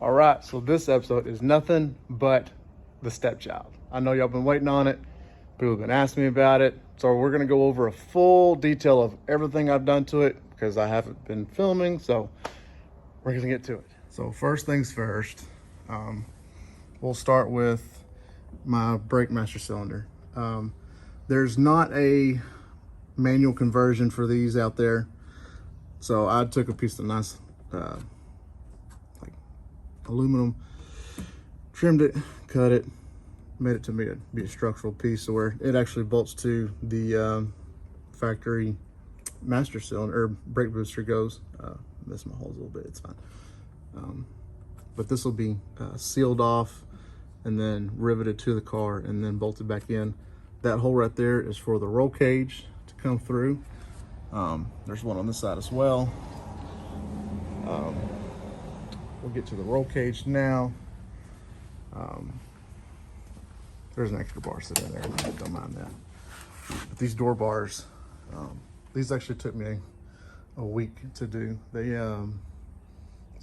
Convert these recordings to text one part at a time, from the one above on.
All right, so this episode is nothing but the stepchild. I know y'all been waiting on it. People have been asking me about it. So we're gonna go over a full detail of everything I've done to it because I haven't been filming, so we're gonna get to it. So first things first, we'll start with my brake master cylinder. There's not a manual conversion for these out there. So I took a piece of nice like aluminum, trimmed it, cut it, made it to be a structural piece so where it actually bolts to the factory master cylinder or brake booster goes. Miss my holes a little bit, it's fine. But this will be sealed off and then riveted to the car and then bolted back in. That hole right there is for the roll cage to come through. There's one on this side as well. We'll get to the roll cage now. There's an extra bar sitting there, don't mind that. But these door bars, these actually took me a week to do. There's a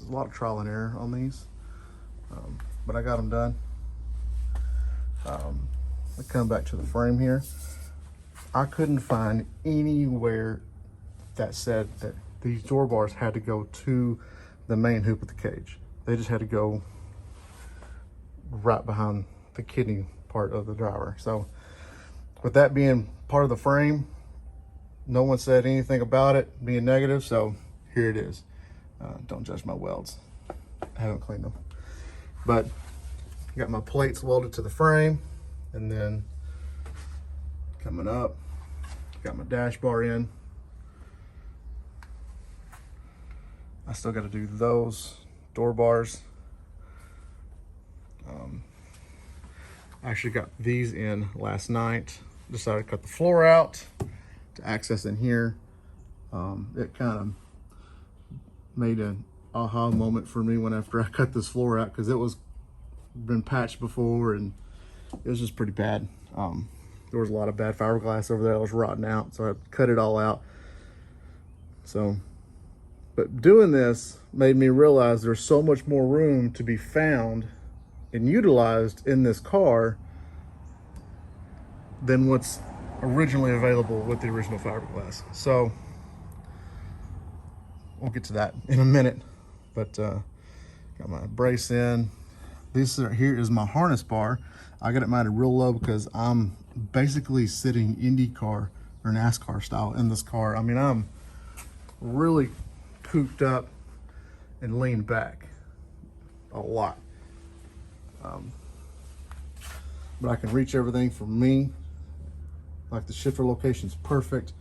lot of trial and error on these, but I got them done. I come back to the frame here. I couldn't find anywhere that said that these door bars had to go to the main hoop of the cage. They just had to go right behind the kidney part of the driver. So with that being part of the frame, no one said anything about it being negative, so here it is. Don't judge my welds. I haven't cleaned them. But got my plates welded to the frame, and then coming up, got my dash bar in. I still got to do those door bars. I actually got these in last night. Decided to cut the floor out to access in here. It kind of made an aha moment for me when after I cut this floor out, because it was been patched before and it was just pretty bad. There was a lot of bad fiberglass over there that was rotting out, so I cut it all out. So, but doing this made me realize there's so much more room to be found and utilized in this car than what's originally available with the original fiberglass. So we'll get to that in a minute, but got my brace in. Here is my harness bar. I got it mounted real low because I'm basically sitting IndyCar or NASCAR style in this car. I mean, I'm really cooped up and leaned back a lot. But I can reach everything from me. Like the shifter location's perfect.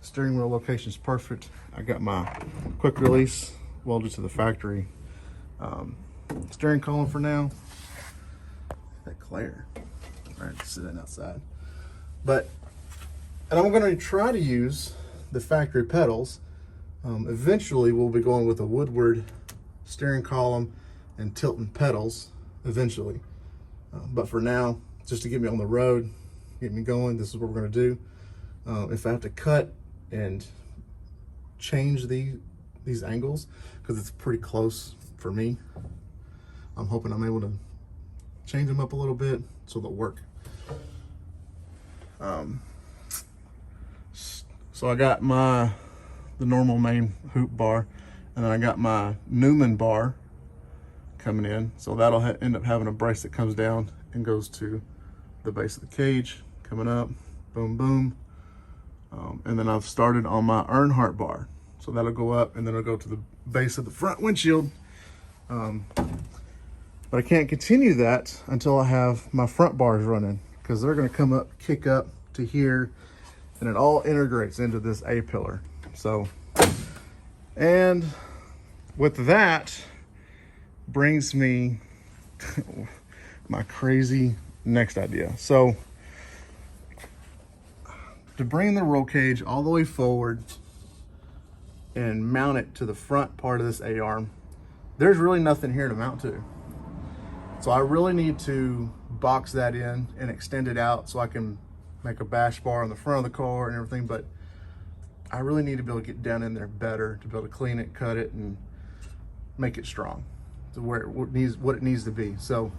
Steering wheel location's perfect. I got my quick release welded to the factory. Steering column for now. That glare. All right, sitting outside. And I'm gonna try to use the factory pedals. Eventually we'll be going with a Woodward steering column and tilting pedals eventually. But for now, just to get me on the road, get me going, this is what we're gonna do. If I have to cut and change these angles, because it's pretty close for me, I'm hoping I'm able to change them up a little bit so they'll work. So I got the normal main hoop bar, and then I got my Newman bar coming in. So that'll end up having a brace that comes down and goes to the base of the cage, coming up, boom, boom. And then I've started on my Earnhardt bar. So that'll go up and then it'll go to the base of the front windshield. But I can't continue that until I have my front bars running, because they're gonna come up, kick up to here, and it all integrates into this A-pillar. So, and with that brings me my crazy next idea. So to bring the roll cage all the way forward and mount it to the front part of this A-arm, there's really nothing here to mount to. So I really need to box that in and extend it out so I can make a bash bar on the front of the car and everything, but I really need to be able to get down in there better to be able to clean it, cut it, and make it strong. to where it needs to be. So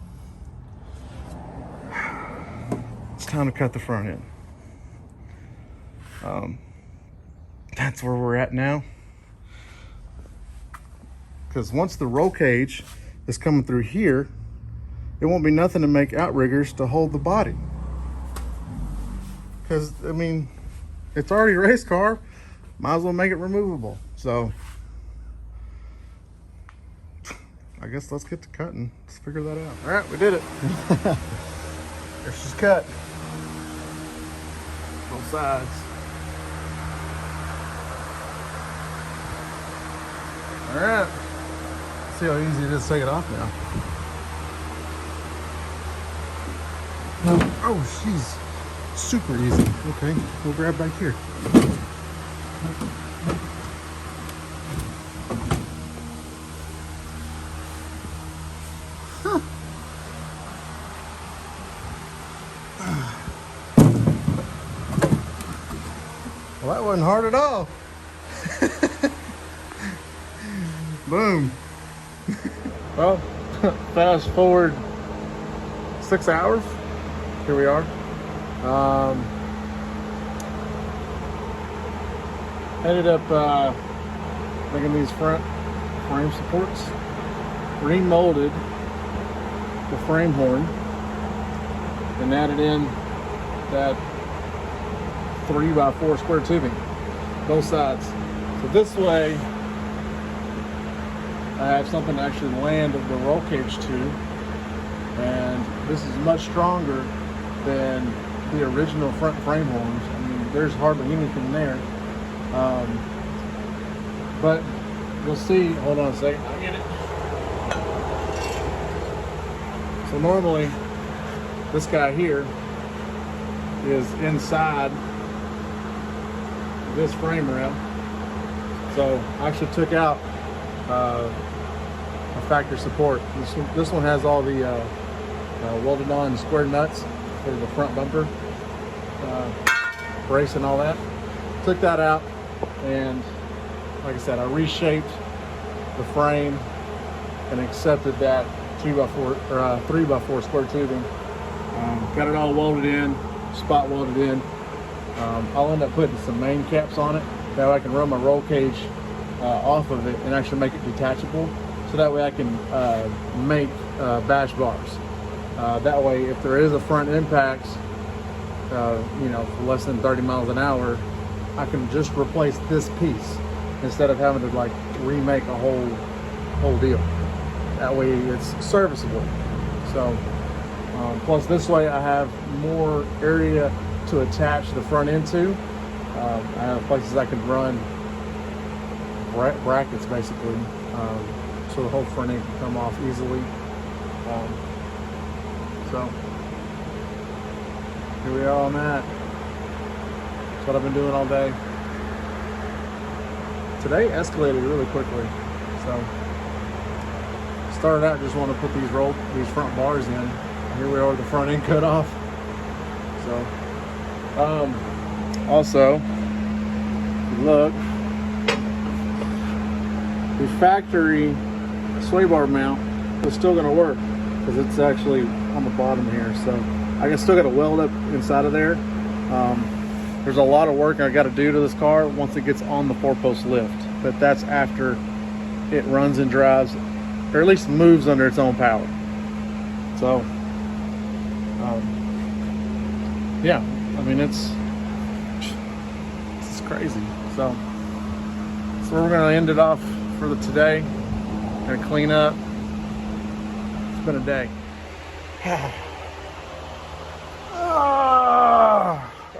it's time to cut the front end. That's where we're at now. Because once the roll cage is coming through here, it won't be nothing to make outriggers to hold the body. Because, I mean, it's already a race car, might as well make it removable. So I guess let's get to cutting. Let's figure that out. All right, we did it. There she's cut. Both sides. All right. See how easy it is to take it off now. Oh, she's super easy. Okay, we'll grab back here. Huh. Well, that wasn't hard at all. Boom. Well, fast forward 6 hours. Here we are. Ended up making these front frame supports. Remolded the frame horn and added in that 3x4 square tubing, both sides. So this way, I have something to actually land the roll cage to, and this is much stronger than the original front frame horns. I mean, there's hardly anything there. But you'll see, hold on a second, I'll get it. So normally, this guy here is inside this frame rail. So I actually took out a factory support. This one has all the welded on square nuts for the front bumper, brace and all that. Took that out, and like I said, I reshaped the frame and accepted that 2x4 or 3x4 square tubing. Got it all welded in, spot welded in. I'll end up putting some main caps on it. That way I can run my roll cage off of it and actually make it detachable. So that way I can make bash bars. That way, if there is a front impact, you know, for less than 30 miles an hour, I can just replace this piece instead of having to like remake a whole deal. That way it's serviceable. So plus this way I have more area to attach the front end to. I have places I can run brackets basically, so the whole front end can come off easily. So here we are on that. That's what I've been doing all day. Today escalated really quickly. So started out just want to put these front bars in. Here we are with the front end cut off. So also look, the factory sway bar mount is still going to work because it's actually on the bottom here. So I still got to weld up inside of there. There's a lot of work I got to do to this car once it gets on the 4-post lift, but that's after it runs and drives, or at least moves under its own power. So yeah, I mean it's crazy. So we're gonna end it off for today. Gonna clean up. It's been a day.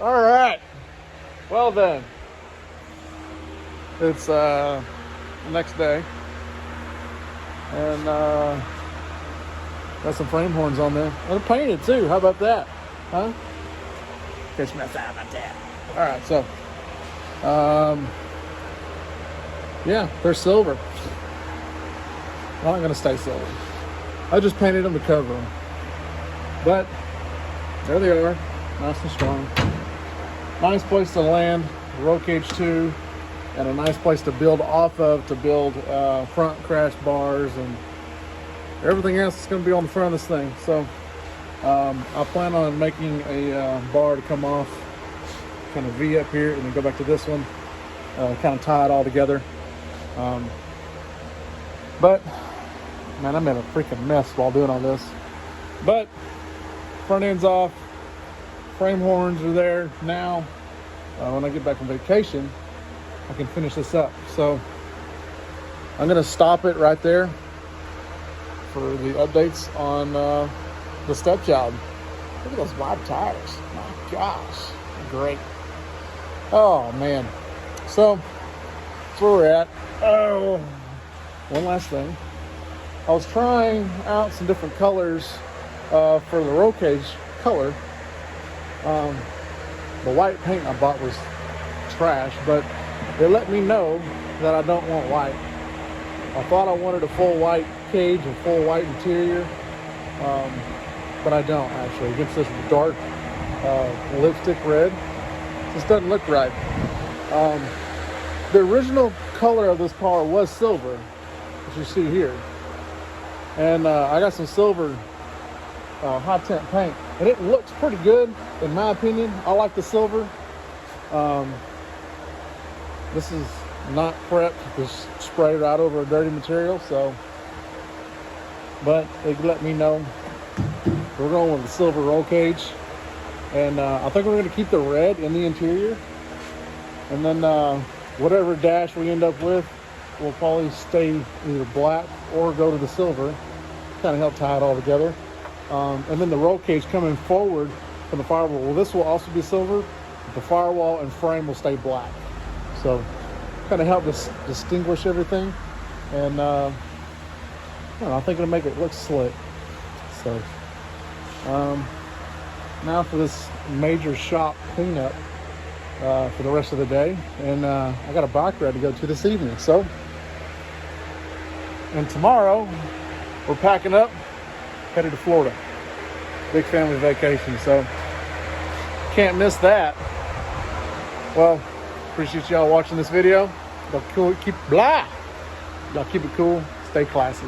All right. Well then, it's the next day, and got some frame horns on there. They're painted too. How about that? Huh? Catch me outside about that. All right. So, yeah, they're silver. They're not gonna stay silver. I just painted them to cover them. But there they are, nice and strong. Nice place to land roll cage 2, and a nice place to build off of to build front crash bars and Everything else is going to be on the front of this thing. So I plan on making a bar to come off, kind of V up here, and then go back to this one, kind of tie it all together. But man, I'm in a freaking mess while doing all this. But front end's off, frame horns are there now. When I get back from vacation, I can finish this up. So I'm gonna stop it right there for the updates on the Stepchild. Look at those wide tires. My gosh, great. Oh man. So that's where we're at. Oh, one last thing. I was trying out some different colors for the Rollcage color. The white paint I bought was trash, but they let me know that I don't want white. I thought I wanted a full white cage and full white interior, but I don't actually. Against this dark lipstick red, this doesn't look right. The original color of this car was silver, as you see here. And I got some silver high temp paint, and it looks pretty good in my opinion. I like the silver. This is not prepped, just sprayed right over a dirty material. So, but they let me know we're going with the silver roll cage, and I think we're going to keep the red in the interior, and then whatever dash we end up with will probably stay either black or go to the silver, kind of help tie it all together. And then the roll cage coming forward from the firewall, well, this will also be silver, but the firewall and frame will stay black. So kind of help us distinguish everything, and I think it'll make it look slick. So now for this major shop cleanup for the rest of the day, and I got a bike ride to go to this evening. So, and tomorrow we're packing up, headed to Florida. Big family vacation, so can't miss that. Well, appreciate y'all watching this video. Y'all keep it cool, stay classy.